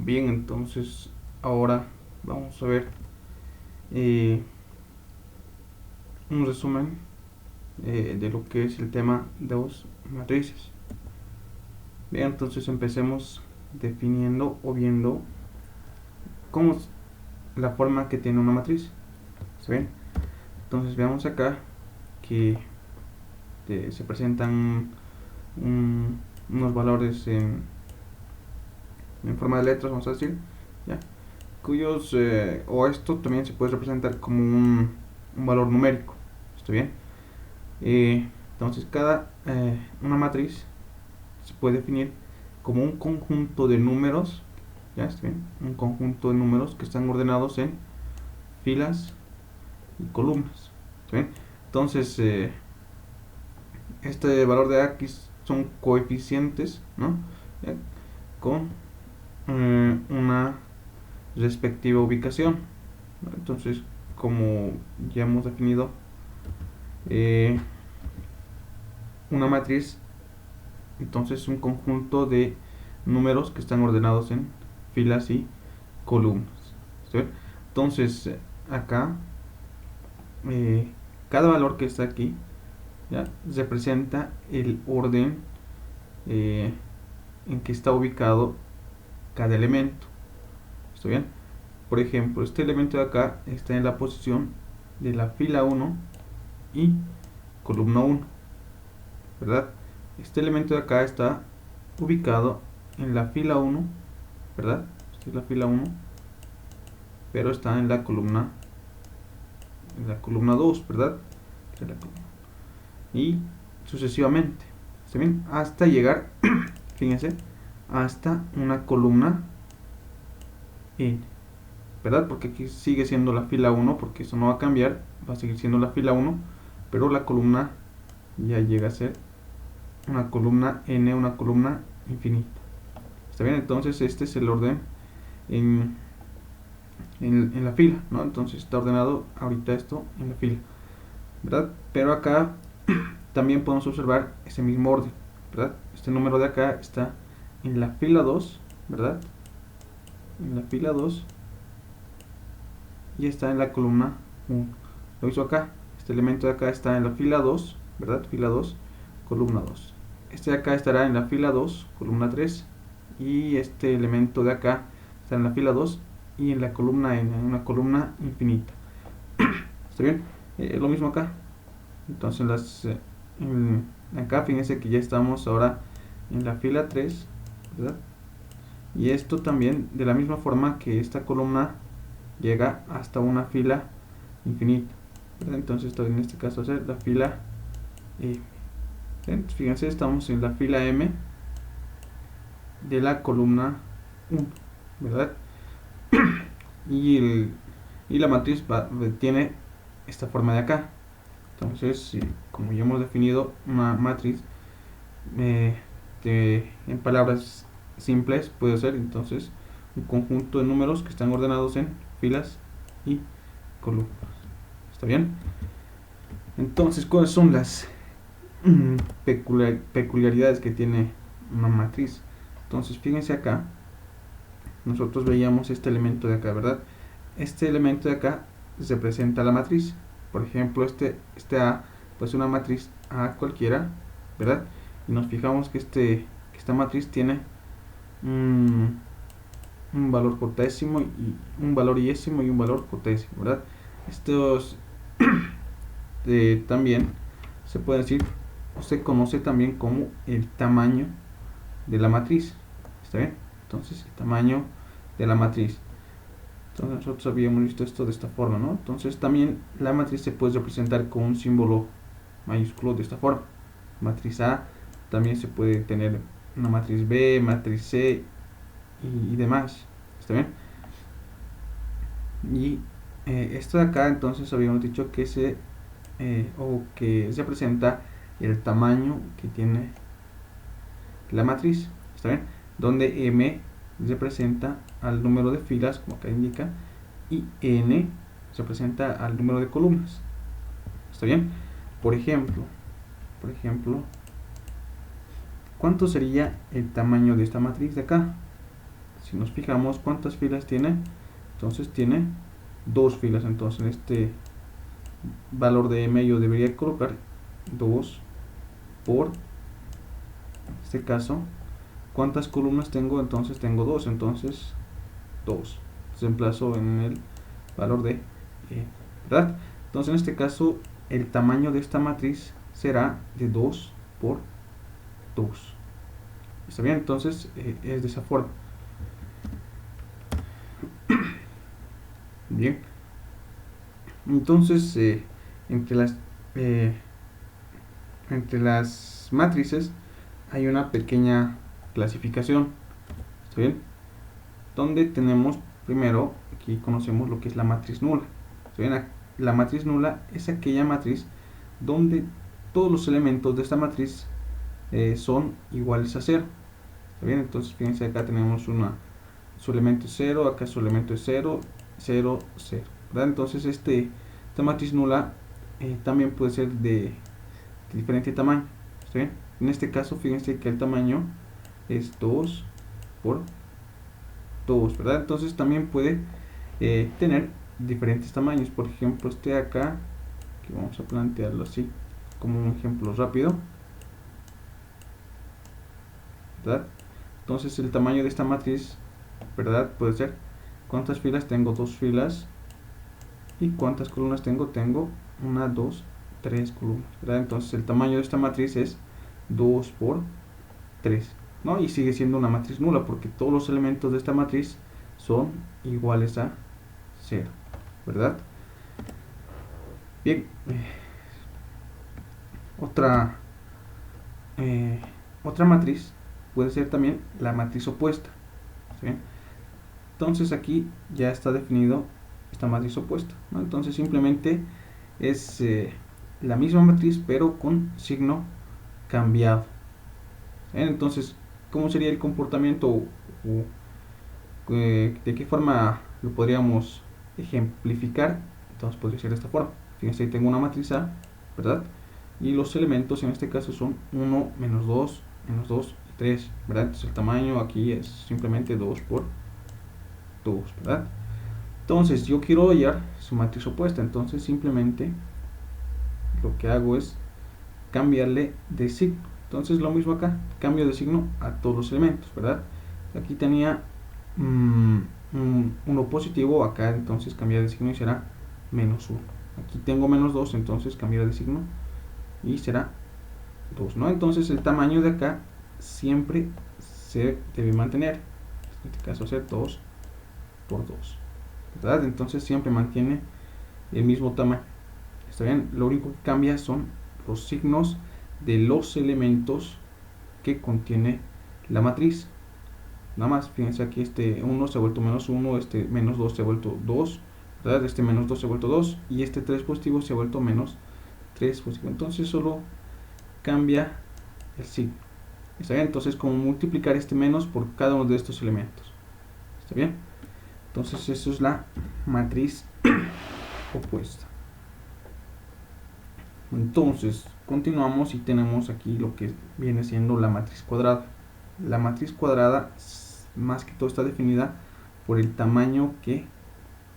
Bien, entonces ahora vamos a ver un resumen de lo que es el tema de dos matrices. Bien, entonces empecemos definiendo o viendo cómo es la forma que tiene una matriz. ¿Está bien? Entonces veamos acá que se presentan unos valores en forma de letras, vamos a decir, ¿ya? Cuyos, o esto también se puede representar como un valor numérico. ¿Está bien? Entonces una matriz se puede definir como un conjunto de números, ¿ya? ¿Está bien? Un conjunto de números que están ordenados en filas y columnas. ¿Está bien? Entonces, este valor de X son coeficientes, ¿no? ¿Ya? Con una respectiva ubicación, ¿no? Entonces, como ya hemos definido, eh, una matriz entonces es un conjunto de números que están ordenados en filas y columnas. ¿Sí? Entonces, acá eh, cada valor que está aquí, ¿ya?, representa el orden en que está ubicado cada elemento. ¿Está bien? Por ejemplo, este elemento de acá está en la posición de la fila 1 y columna 1, ¿verdad? Este elemento de acá está ubicado en la fila 1, ¿verdad? Esta es la fila 1, pero está en la columna 2, ¿verdad? Y sucesivamente, ¿está bien? Hasta llegar, fíjense, hasta una columna N, ¿verdad? Porque aquí sigue siendo la fila 1, porque eso no va a cambiar, va a seguir siendo la fila 1, pero la columna ya llega a ser una columna N, una columna infinita. ¿Está bien? Entonces este es el orden en la fila, ¿no? Entonces está ordenado ahorita esto en la fila, ¿verdad? Pero acá también podemos observar ese mismo orden, ¿verdad? Este número de acá está en la fila 2, ¿verdad? En la fila 2 y está en la columna 1. Lo hizo acá. Este elemento de acá está en la fila 2, ¿verdad? Fila 2, columna 2. Este de acá estará en la fila 2, columna 3. Y este elemento de acá está en la fila 2 y en la columna N, en una columna infinita. ¿Está bien? Lo mismo acá. Entonces acá fíjense que ya estamos ahora en la fila 3, ¿verdad? Y esto también de la misma forma que esta columna llega hasta una fila infinita, ¿verdad? Entonces esto en este caso va a ser la fila M. Fíjense, estamos en la fila M de la columna 1, ¿verdad? y la matriz tiene esta forma de acá. Entonces, como ya hemos definido una matriz, en palabras simples puede ser entonces un conjunto de números que están ordenados en filas y columnas. ¿Está bien? Entonces, ¿cuáles son las peculiaridades que tiene una matriz? Entonces, fíjense acá, nosotros veíamos este elemento de acá, ¿verdad? Este elemento de acá representa la matriz. Por ejemplo, este A, pues una matriz A cualquiera, ¿verdad? Y nos fijamos que esta matriz tiene un valor cotésimo y un valor iésimo y un valor cotésimo, ¿verdad? Estos también se puede decir o se conoce también como el tamaño de la matriz. ¿Está bien? Entonces, el tamaño de la matriz. Entonces nosotros habíamos visto esto de esta forma, ¿no? Entonces también la matriz se puede representar con un símbolo mayúsculo de esta forma. Matriz A, también se puede tener una matriz B, matriz C y demás. ¿Está bien? Y esto de acá entonces habíamos dicho que que representa el tamaño que tiene la matriz. ¿Está bien? Donde M representa al número de filas, como acá indica, y N representa al número de columnas. ¿Está bien? Por ejemplo, ¿cuánto sería el tamaño de esta matriz de acá? si nos fijamos cuántas filas tiene, entonces tiene dos filas. Entonces en este valor de m yo debería colocar 2 por, en este caso, ¿cuántas columnas tengo? Entonces tengo 2, entonces 2. Reemplazo en el valor de ¿verdad? Entonces en este caso el tamaño de esta matriz será de 2 por 2. ¿Está bien? Entonces es de esa forma. Bien. Entonces entre las matrices hay una pequeña clasificación. ¿Está bien? Donde tenemos primero, aquí conocemos lo que es la matriz nula. ¿Está bien? La matriz nula es aquella matriz donde todos los elementos de esta matriz son iguales a 0. ¿Está bien? Entonces fíjense, acá tenemos su elemento es 0, acá su elemento es 0, 0, 0. ¿Verdad? Entonces esta matriz nula también puede ser de diferente tamaño. ¿Está bien? En este caso fíjense que el tamaño es 2 por 2, ¿verdad? Entonces también puede tener diferentes tamaños. Por ejemplo, este de acá, que vamos a plantearlo así como un ejemplo rápido, ¿verdad? Entonces el tamaño de esta matriz, ¿verdad? Puede ser, ¿cuántas filas tengo? 2 filas. ¿Y cuántas columnas tengo? Tengo 1, 2, 3 columnas, ¿verdad? Entonces el tamaño de esta matriz es 2 por 3, ¿no? Y sigue siendo una matriz nula porque todos los elementos de esta matriz son iguales a 0, ¿verdad? Bien, otra matriz puede ser también la matriz opuesta. ¿Sí? Entonces aquí ya está definido esta matriz opuesta, ¿no? Entonces simplemente es la misma matriz pero con signo cambiado. ¿Sí? Entonces, ¿cómo sería el comportamiento de qué forma lo podríamos ejemplificar? Entonces podría ser de esta forma. Fíjense, ahí tengo una matriz A, ¿verdad? Y los elementos en este caso son 1, menos 2 y 3, ¿verdad? Entonces el tamaño aquí es simplemente 2 por 2, ¿verdad? Entonces yo quiero hallar su matriz opuesta, entonces simplemente lo que hago es cambiarle de signo. Entonces lo mismo acá, cambio de signo a todos los elementos, ¿verdad? Aquí tenía uno positivo, acá entonces cambiar de signo y será menos 1. Aquí tengo menos 2, entonces cambiar de signo y será 2, ¿no? Entonces el tamaño de acá siempre se debe mantener. En este caso ser 2 por 2, ¿verdad? Entonces siempre mantiene el mismo tamaño. ¿Está bien? Lo único que cambia son los signos de los elementos que contiene la matriz. Nada más, fíjense aquí este 1 se ha vuelto menos 1, este menos 2 se ha vuelto 2, ¿verdad? Este menos 2 se ha vuelto 2 y este 3 positivo se ha vuelto menos 3 positivo. Entonces solo cambia el signo. ¿Está bien? Entonces como multiplicar este menos por cada uno de estos elementos. ¿Está bien? Entonces eso es la matriz opuesta. Entonces continuamos y tenemos aquí lo que viene siendo la matriz cuadrada. La matriz cuadrada más que todo está definida por el tamaño que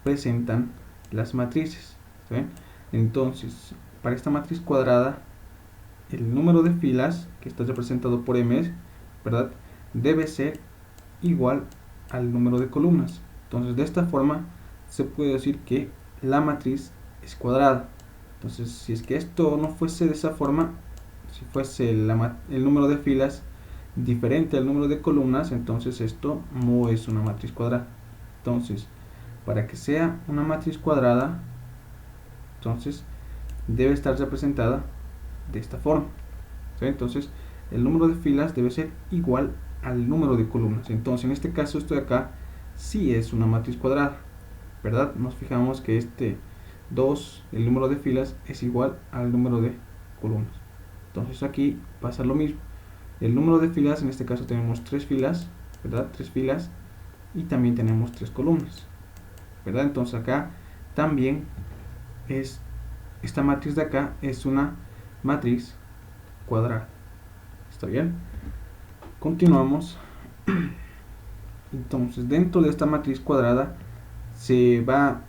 presentan las matrices. ¿Está bien? Entonces para esta matriz cuadrada el número de filas que está representado por m, ¿verdad?, debe ser igual al número de columnas. Entonces de esta forma se puede decir que la matriz es cuadrada. Entonces si es que esto no fuese de esa forma, si fuese el número de filas diferente al número de columnas, entonces esto no es una matriz cuadrada. Entonces para que sea una matriz cuadrada, entonces debe estar representada de esta forma. ¿Sí? Entonces el número de filas debe ser igual al número de columnas. Entonces en este caso esto de acá sí es una matriz cuadrada, ¿verdad? Nos fijamos que este 2, el número de filas, es igual al número de columnas. Entonces aquí pasa lo mismo. El número de filas, en este caso tenemos 3 filas, ¿verdad? 3 filas y también tenemos 3 columnas, ¿verdad? Entonces acá también es, esta matriz de acá es una matriz cuadrada. ¿Está bien? Continuamos. Entonces dentro de esta matriz cuadrada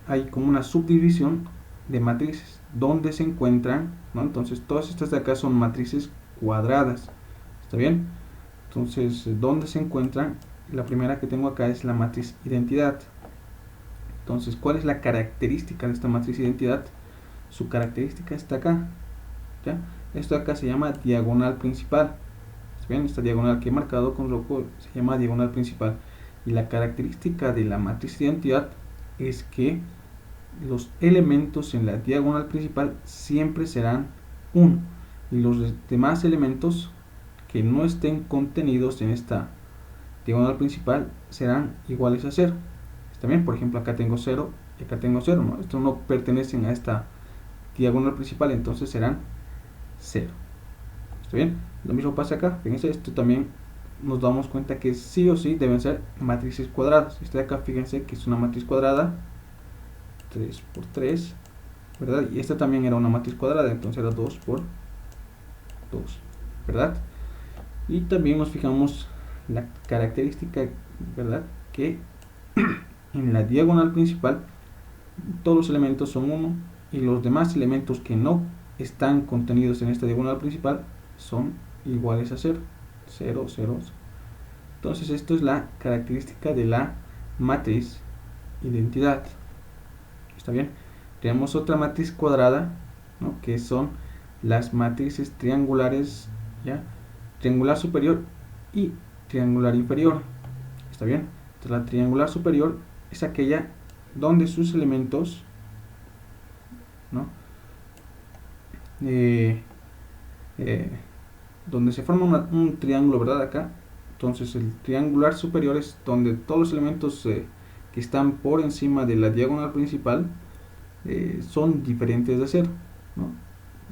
hay como una subdivisión de matrices donde se encuentran, ¿no? Entonces todas estas de acá son matrices cuadradas, ¿está bien? Entonces donde se encuentran, la primera que tengo acá es la matriz identidad. Entonces, ¿cuál es la característica de esta matriz identidad? Su característica está acá, ¿ya? Esto acá se llama diagonal principal. ¿Bien? Esta diagonal que he marcado con rojo se llama diagonal principal. Y la característica de la matriz de identidad es que los elementos en la diagonal principal siempre serán 1. Y los demás elementos que no estén contenidos en esta diagonal principal serán iguales a 0. ¿Está bien? Por ejemplo, acá tengo 0 y acá tengo 0, ¿no? Estos no pertenecen a esta diagonal principal, entonces serán 0. ¿Está bien? Lo mismo pasa acá. Fíjense, esto también nos damos cuenta que sí o sí deben ser matrices cuadradas. Esta de acá, fíjense que es una matriz cuadrada, 3 por 3, ¿verdad? Y esta también era una matriz cuadrada, entonces era 2 por 2, ¿verdad? Y también nos fijamos la característica, ¿verdad? Que en la diagonal principal todos los elementos son 1 y los demás elementos que no están contenidos en esta diagonal principal son iguales a 0. 0, 0. Entonces esto es la característica de la matriz identidad. ¿Está bien? Tenemos otra matriz cuadrada, ¿no? Que son las matrices triangulares, ¿ya? Triangular superior y triangular inferior. ¿Está bien? Entonces la triangular superior es aquella donde sus elementos, ¿no? Donde se forma un triángulo, ¿verdad? Acá. Entonces el triangular superior es donde todos los elementos que están por encima de la diagonal principal son diferentes de 0, ¿no?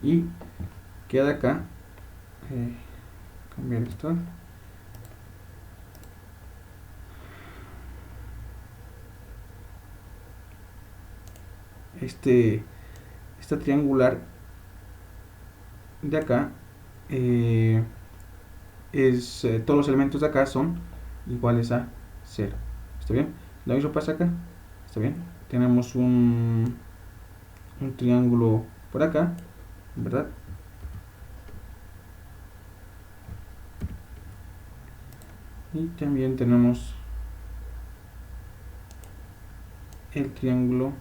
Y queda acá, cambiar esto, esta triangular de acá todos los elementos de acá son iguales a 0. ¿Está bien? Lo mismo pasa acá. ¿Está bien? Tenemos un triángulo por acá, ¿verdad? Y también tenemos el triángulo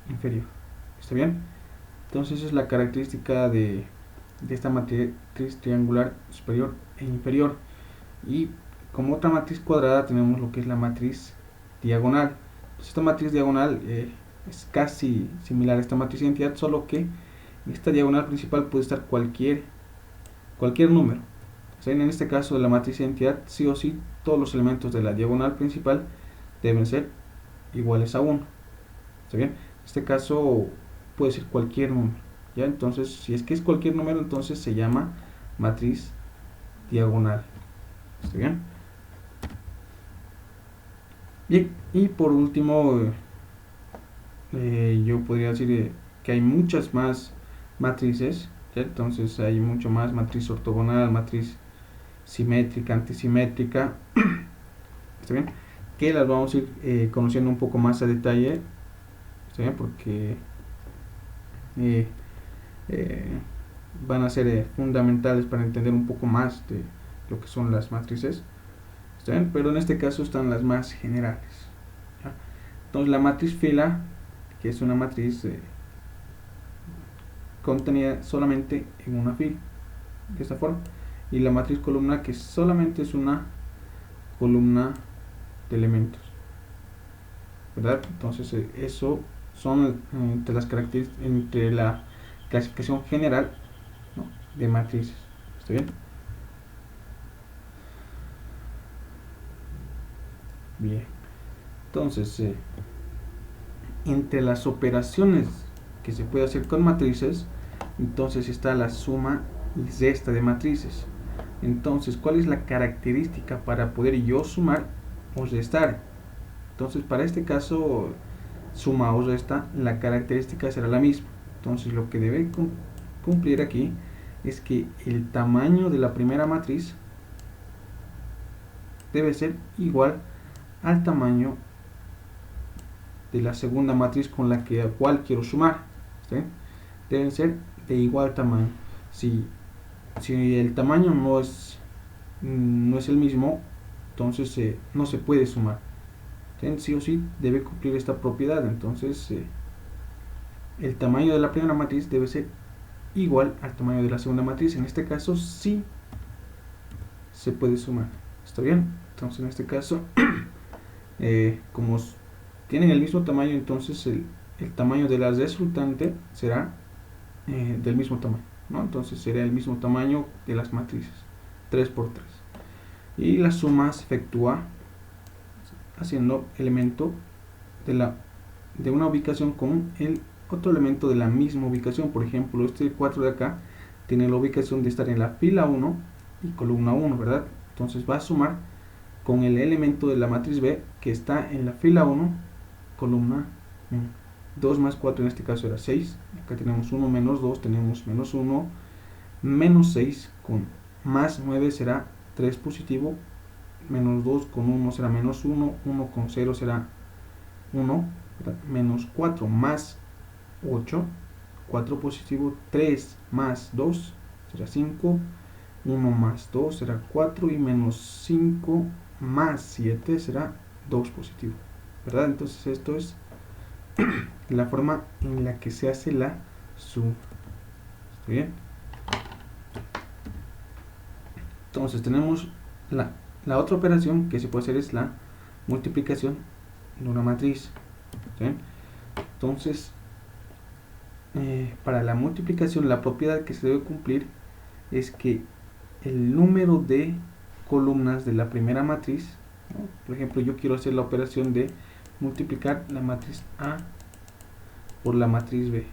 inferior. ¿Está bien? Entonces esa es la característica de esta matriz triangular superior e inferior. Y como otra matriz cuadrada tenemos lo que es la matriz diagonal. Entonces, esta matriz diagonal es casi similar a esta matriz de identidad, solo que en esta diagonal principal puede estar cualquier número. O sea, en este caso de la matriz de identidad, sí o sí todos los elementos de la diagonal principal deben ser iguales a 1. ¿Está bien? En este caso puede ser cualquier número, ¿ya? Entonces, si es que es cualquier número, entonces se llama matriz diagonal. ¿Está bien? Y por último, yo podría decir que hay muchas más matrices, ¿ya? Entonces hay mucho más: matriz ortogonal, matriz simétrica, antisimétrica. ¿Está bien? Que las vamos a ir conociendo un poco más a detalle. ¿Está bien? Porque van a ser fundamentales para entender un poco más de lo que son las matrices. ¿Está bien? Pero en este caso están las más generales, ¿ya? Entonces la matriz fila, que es una matriz contenida solamente en una fila, de esta forma. Y la matriz columna, que solamente es una columna de elementos, ¿verdad? Entonces eso son entre las características, entre la clasificación general, ¿no?, de matrices. ¿Está bien? Bien. Entonces, entre las operaciones que se puede hacer con matrices, entonces está la suma y resta de matrices. Entonces, ¿cuál es la característica para poder yo sumar o restar? Entonces, para este caso, suma o resta, la característica será la misma. Entonces, lo que debe cumplir aquí es que el tamaño de la primera matriz debe ser igual al tamaño de la segunda matriz con la cual quiero sumar. ¿Sí? Deben ser de igual tamaño. Si el tamaño no es el mismo, entonces no se puede sumar. ¿Sí? Sí o sí debe cumplir esta propiedad. Entonces el tamaño de la primera matriz debe ser igual al tamaño de la segunda matriz. En este caso sí se puede sumar. ¿Está bien? Entonces en este caso como tienen el mismo tamaño, entonces el tamaño de la resultante será del mismo tamaño, ¿no? Entonces será el mismo tamaño de las matrices, 3 por 3. Y la suma se efectúa haciendo elemento de una ubicación con el otro elemento de la misma ubicación. Por ejemplo, este 4 de acá tiene la ubicación de estar en la fila 1 y columna 1, ¿verdad? Entonces va a sumar con el elemento de la matriz B que está en la fila 1, columna 1. 2 más 4 en este caso era 6. Acá tenemos 1 menos 2, tenemos menos 1, menos 6 con más 9 será 3 positivo, menos 2 con 1 será menos 1, 1 con 0 será 1, ¿verdad? Menos 4 más 8, 4 positivo, 3 más 2 será 5, 1 más 2 será 4 y menos 5 más 7 será 2 positivo, ¿verdad? Entonces esto es la forma en la que se hace la suma. ¿Está bien? Entonces tenemos la otra operación que se puede hacer es la multiplicación de una matriz. ¿Sí? Entonces para la multiplicación la propiedad que se debe cumplir es que el número de columnas de la primera matriz, ¿no? Por ejemplo, yo quiero hacer la operación de multiplicar la matriz A por la matriz B.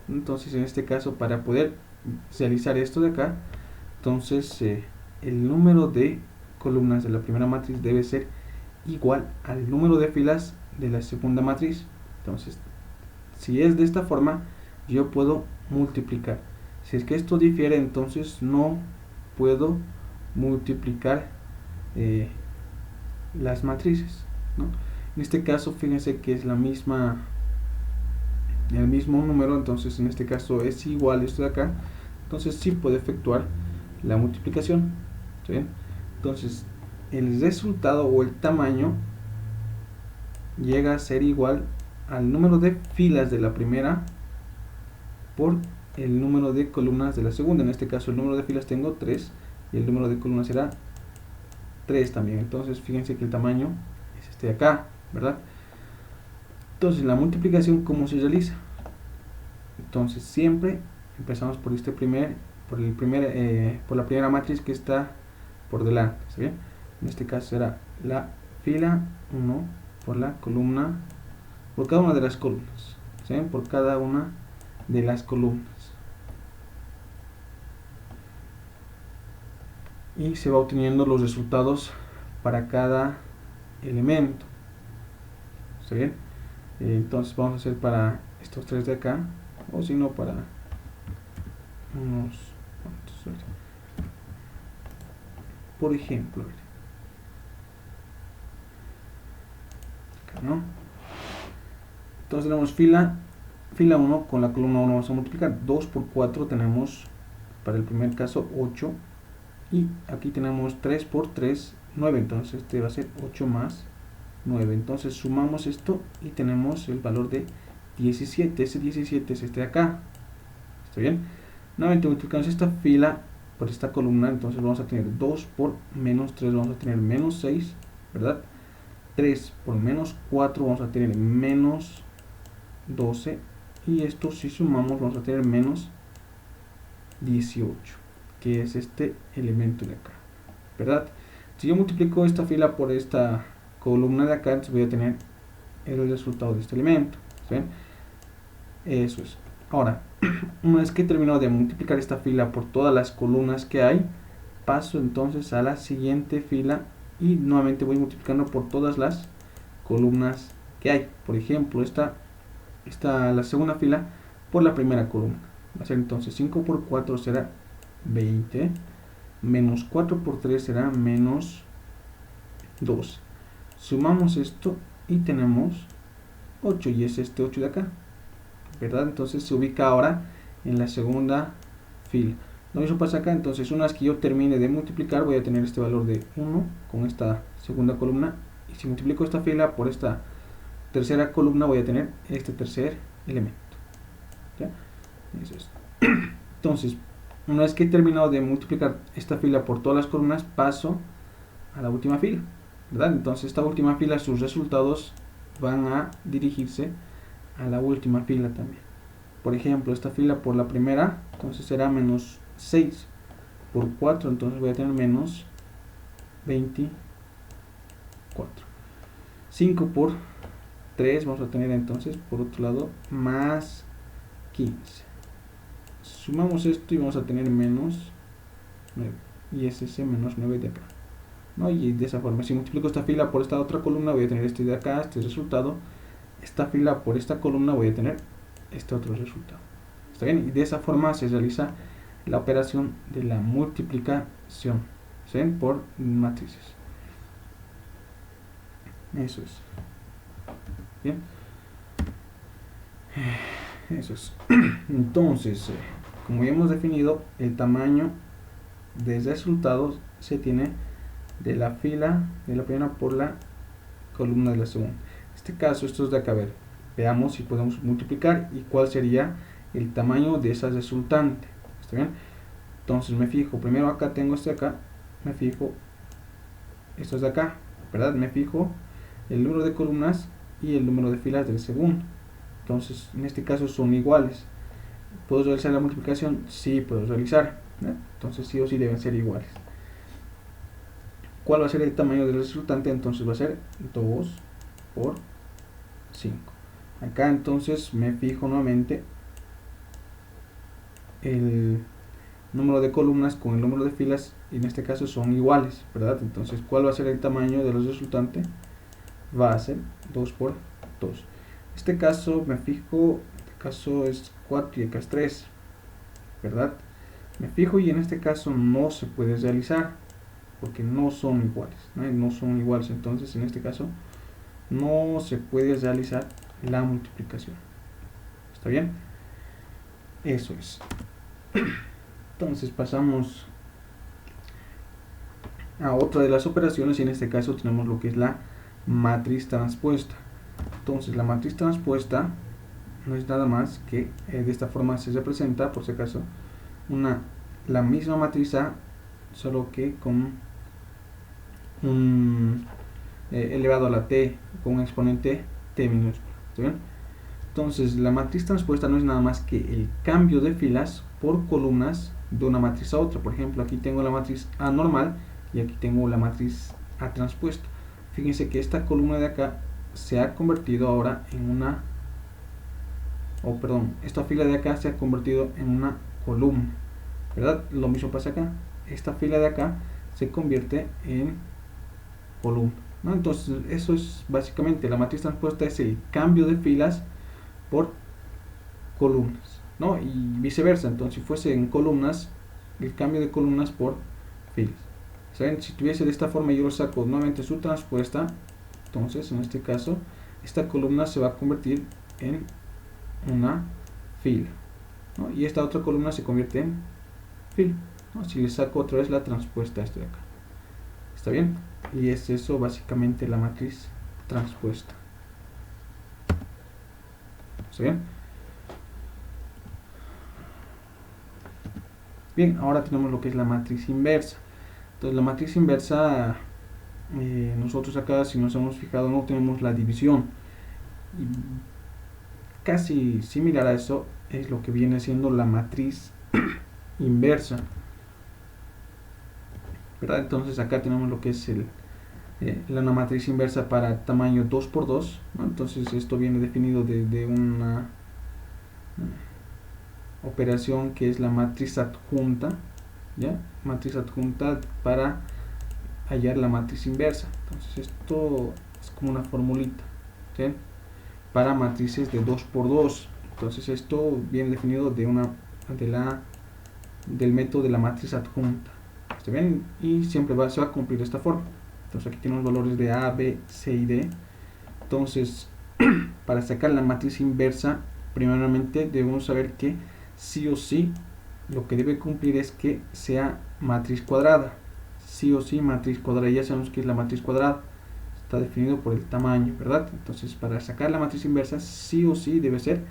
Entonces en este caso, para poder realizar esto de acá, entonces el número de columnas de la primera matriz debe ser igual al número de filas de la segunda matriz. Entonces si es de esta forma, yo puedo multiplicar. Si es que esto difiere, entonces no puedo multiplicar las matrices, ¿no? En este caso, fíjense que es el mismo número, entonces en este caso es igual esto de acá, entonces sí puede efectuar la multiplicación. ¿Sí? Entonces el resultado o el tamaño llega a ser igual al número de filas de la primera por el número de columnas de la segunda. En este caso el número de filas tengo 3 y el número de columnas será 3 también. Entonces fíjense que el tamaño es este de acá, ¿verdad? Entonces la multiplicación, ¿cómo se realiza? Entonces siempre empezamos por por la primera matriz que está por delante. ¿Sí? En este caso será la fila 1 por la columna, por cada una de las columnas. ¿Sí? Por cada una de las columnas. Y se va obteniendo los resultados para cada elemento. ¿Está bien? Entonces vamos a hacer para estos tres de acá, o si no para unos cuantos. Por ejemplo, acá, ¿no? Entonces tenemos fila 1 con la columna 1 vamos a multiplicar. 2 por 4 tenemos para el primer caso 8. Y aquí tenemos 3 por 3, 9. Entonces este va a ser 8 más 9. Entonces sumamos esto y tenemos el valor de 17. Ese 17 es este de acá. ¿Está bien? Nuevamente multiplicamos esta fila por esta columna. Entonces vamos a tener 2 por menos 3. Vamos a tener menos 6. ¿Verdad? 3 por menos 4. Vamos a tener menos 12. Y esto si sumamos vamos a tener menos 18. Que es este elemento de acá, ¿verdad? Si yo multiplico esta fila por esta columna de acá, entonces voy a tener el resultado de este elemento. ¿Sí? Eso es. Ahora, una vez que he terminado de multiplicar esta fila por todas las columnas que hay, paso entonces a la siguiente fila y nuevamente voy multiplicando por todas las columnas que hay. Por ejemplo, la segunda fila por la primera columna. Va a ser entonces 5 por 4 será 20, menos 4 por 3 será menos 2. Sumamos esto y tenemos 8, y es este 8 de acá, ¿verdad? Entonces se ubica ahora en la segunda fila. Lo mismo pasa acá. Entonces una vez que yo termine de multiplicar, voy a tener este valor de 1 con esta segunda columna, y si multiplico esta fila por esta tercera columna, voy a tener este tercer elemento, ¿ya? Eso es. Entonces, una vez que he terminado de multiplicar esta fila por todas las columnas, paso a la última fila, ¿verdad? Entonces esta última fila, sus resultados van a dirigirse a la última fila también. Por ejemplo, esta fila por la primera, entonces será menos 6 por 4, entonces voy a tener menos 24. 5 por 3, vamos a tener entonces por otro lado más 15. Sumamos esto y vamos a tener menos 9, y es ese menos 9 de acá, ¿no? Y de esa forma, si multiplico esta fila por esta otra columna, voy a tener este de acá, este resultado. Esta fila por esta columna, voy a tener este otro resultado. ¿Está bien? Y de esa forma se realiza la operación de la multiplicación, ¿sí? Por matrices. Eso es. Bien. Eso es. Entonces, como ya hemos definido, el tamaño de resultados se tiene de la fila de la primera por la columna de la segunda. En este caso, esto es de acá. A ver, veamos si podemos multiplicar y cuál sería el tamaño de esa resultante. ¿Está bien? Entonces me fijo, primero acá tengo este de acá, me fijo, esto es de acá, ¿verdad? Me fijo el número de columnas y el número de filas del segundo. Entonces, en este caso son iguales. ¿Puedo realizar la multiplicación? Sí, puedo realizar, ¿no? Entonces sí o sí deben ser iguales. ¿Cuál va a ser el tamaño del resultante? Entonces va a ser 2 por 5. Acá entonces me fijo nuevamente el número de columnas con el número de filas, y en este caso son iguales, ¿verdad? Entonces, ¿cuál va a ser el tamaño de los resultantes? Va a ser 2 por 2. En este caso me fijo, este caso es 4 y acá es 3, ¿verdad? Me fijo y en este caso no se puede realizar porque no son iguales, no son iguales. Entonces en este caso no se puede realizar la multiplicación. ¿Está bien? Eso es. Entonces pasamos a otra de las operaciones, y en este caso tenemos lo que es la matriz transpuesta. Entonces la matriz transpuesta no es nada más que de esta forma se representa, por si acaso, la misma matriz A, solo que con un elevado a la t, con un exponente t minúsculo. ¿Está bien? Entonces la matriz transpuesta no es nada más que el cambio de filas por columnas de una matriz a otra. Por ejemplo, aquí tengo la matriz A normal y aquí tengo la matriz A transpuesta. Fíjense que esta columna de acá se ha convertido ahora en una, esta fila de acá se ha convertido en una columna, ¿verdad? Lo mismo pasa acá. Esta fila de acá se convierte en columna, ¿no? Entonces eso es básicamente la matriz transpuesta, es el cambio de filas por columnas, ¿no? Y viceversa. Entonces si fuese en columnas, el cambio de columnas por filas. ¿Saben? Si tuviese de esta forma, yo lo saco nuevamente su transpuesta, entonces en este caso esta columna se va a convertir en una fila, ¿no? Y esta otra columna se convierte en fila, ¿no? Si le saco otra vez la transpuesta a esto de acá. ¿Está bien? Y es eso básicamente la matriz transpuesta. ¿Está bien? Bien, ahora tenemos lo que es la matriz inversa. Entonces la matriz inversa, nosotros acá, si nos hemos fijado, no tenemos la división. Y casi similar a eso es lo que viene siendo la matriz inversa, ¿verdad? Entonces acá tenemos lo que es la matriz inversa para tamaño 2 por 2, ¿no? Entonces esto viene definido de una operación que es la matriz adjunta, ¿ya? Matriz adjunta para hallar la matriz inversa. Entonces esto es como una formulita, ¿sí? Para matrices de 2 por 2. Entonces esto viene definido del método de la matriz adjunta. ¿Está bien? Y siempre se va a cumplir de esta forma. Entonces aquí tenemos valores de A, B, C y D. Entonces para sacar la matriz inversa, primeramente debemos saber que sí o sí lo que debe cumplir es que sea matriz cuadrada. Sí o sí matriz cuadrada. Ya sabemos que es la matriz cuadrada. Está definido por el tamaño, ¿verdad? Entonces para sacar la matriz inversa sí o sí debe ser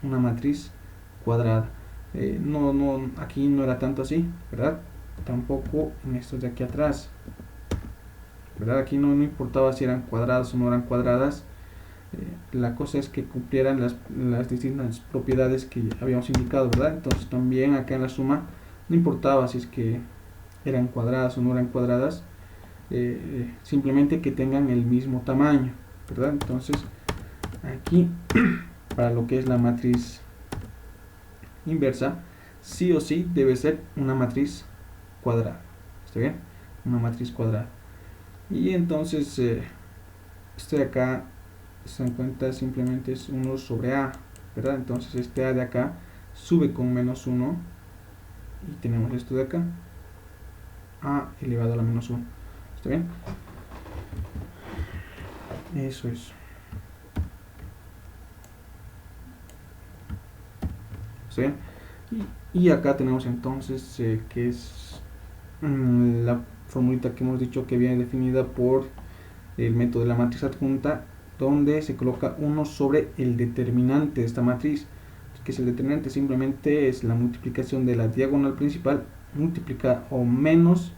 una matriz cuadrada. Aquí no era tanto así, ¿verdad? Tampoco en estos de aquí atrás, ¿verdad? Aquí no importaba si eran cuadradas o no eran cuadradas. La cosa es que cumplieran las distintas propiedades que habíamos indicado, ¿verdad? Entonces también acá en la suma no importaba si es que eran cuadradas o no eran cuadradas, simplemente que tengan el mismo tamaño, ¿verdad? Entonces aquí para lo que es la matriz inversa, sí o sí debe ser una matriz cuadrada. ¿Está bien? Una matriz cuadrada. Y entonces esto de acá, se dan cuenta, simplemente es 1 sobre A, ¿verdad? Entonces este A de acá sube con menos 1 y tenemos esto de acá, A elevado a la menos 1. ¿Está bien? Eso es. ¿Está bien? Y acá tenemos entonces que es la formulita que hemos dicho que viene definida por el método de la matriz adjunta, donde se coloca 1 sobre el determinante de esta matriz, que es el determinante, simplemente es la multiplicación de la diagonal principal multiplica o menos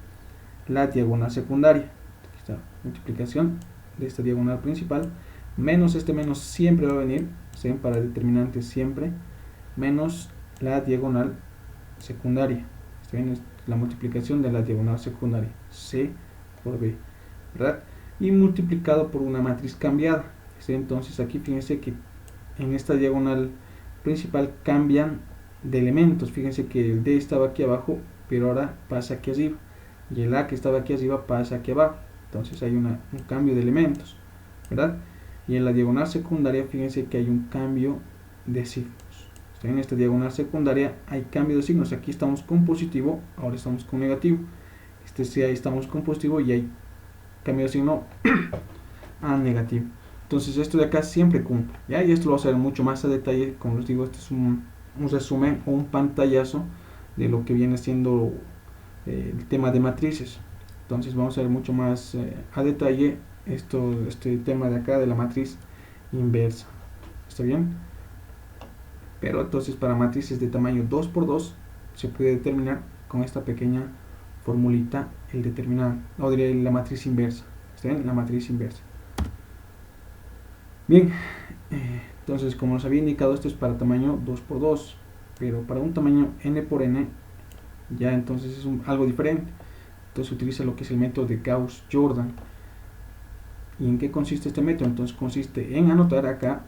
la diagonal secundaria. Aquí está, multiplicación de esta diagonal principal menos este menos siempre va a venir, ¿sí? Para determinante siempre, menos la diagonal secundaria. ¿Está bien? Es la multiplicación de la diagonal secundaria, C por B, ¿verdad? Y multiplicado por una matriz cambiada. ¿Sí? Entonces aquí fíjense que en esta diagonal principal cambian de elementos. Fíjense que el D estaba aquí abajo, pero ahora pasa aquí arriba. Y el A que estaba aquí arriba pasa aquí abajo. Entonces hay un cambio de elementos, ¿verdad? Y en la diagonal secundaria, fíjense que hay un cambio de signos. En esta diagonal secundaria hay cambio de signos. Aquí estamos con positivo, ahora estamos con negativo. Sí, ahí estamos con positivo y hay cambio de signo a negativo. Entonces esto de acá siempre cumple, ¿ya? Y esto lo vamos a ver mucho más a detalle. Como les digo, este es un resumen o un pantallazo de lo que viene siendo el tema de matrices. Entonces vamos a ver mucho más a detalle este tema de acá de la matriz inversa. ¿Está bien? Pero entonces para matrices de tamaño 2×2 se puede determinar con esta pequeña formulita el determinante, o diré la matriz inversa. ¿Está bien? La matriz inversa. Bien, entonces como nos había indicado, esto es para tamaño 2×2, pero para un tamaño n por n ya entonces es algo diferente. Entonces utiliza lo que es el método de Gauss-Jordan. ¿Y en qué consiste este método? Entonces consiste en anotar acá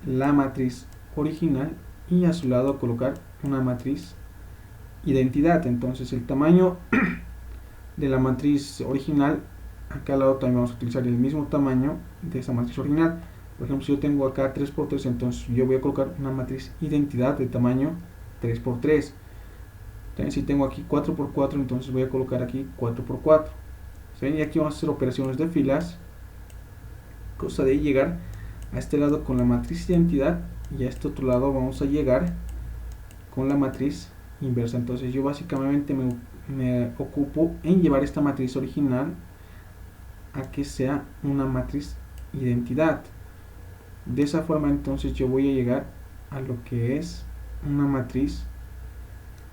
la matriz original y a su lado colocar una matriz identidad. Entonces el tamaño de la matriz original, acá al lado también vamos a utilizar el mismo tamaño de esa matriz original. Por ejemplo, si yo tengo acá 3×3, entonces yo voy a colocar una matriz identidad de tamaño 3×3. También si tengo aquí 4×4, entonces voy a colocar aquí 4×4. ¿Sí? Y aquí vamos a hacer operaciones de filas, cosa de llegar a este lado con la matriz identidad y a este otro lado vamos a llegar con la matriz inversa. Entonces yo básicamente me ocupo en llevar esta matriz original a que sea una matriz identidad. De esa forma entonces yo voy a llegar a lo que es una matriz,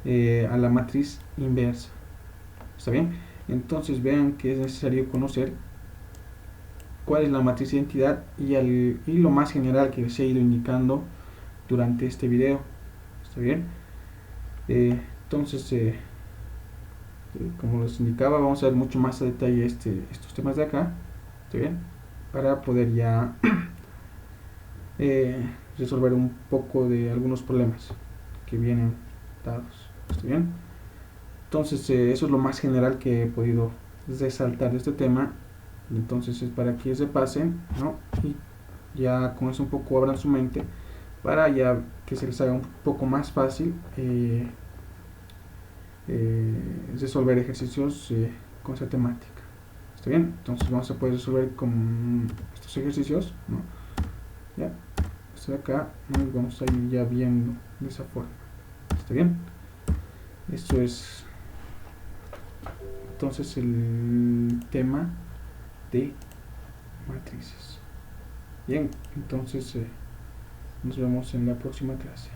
a la matriz inversa. ¿Está bien? Entonces vean que es necesario conocer cuál es la matriz identidad y lo más general que les he ido indicando durante este video. ¿Está bien? Entonces como les indicaba, vamos a ver mucho más a detalle estos temas de acá. ¿Está bien? Para poder ya resolver un poco de algunos problemas que vienen dados. ¿Está bien? Entonces eso es lo más general que he podido resaltar de este tema. Entonces es para que se pasen, ¿no? Y ya con eso un poco abran su mente para ya que se les haga un poco más fácil resolver ejercicios con esa temática. ¿Está bien? ¿Está bien? Entonces vamos a poder resolver con estos ejercicios, ¿no? Ya, esto de acá nos vamos a ir ya viendo de esa forma. ¿Está bien? Esto es entonces el tema de matrices. Bien, entonces nos vemos en la próxima clase.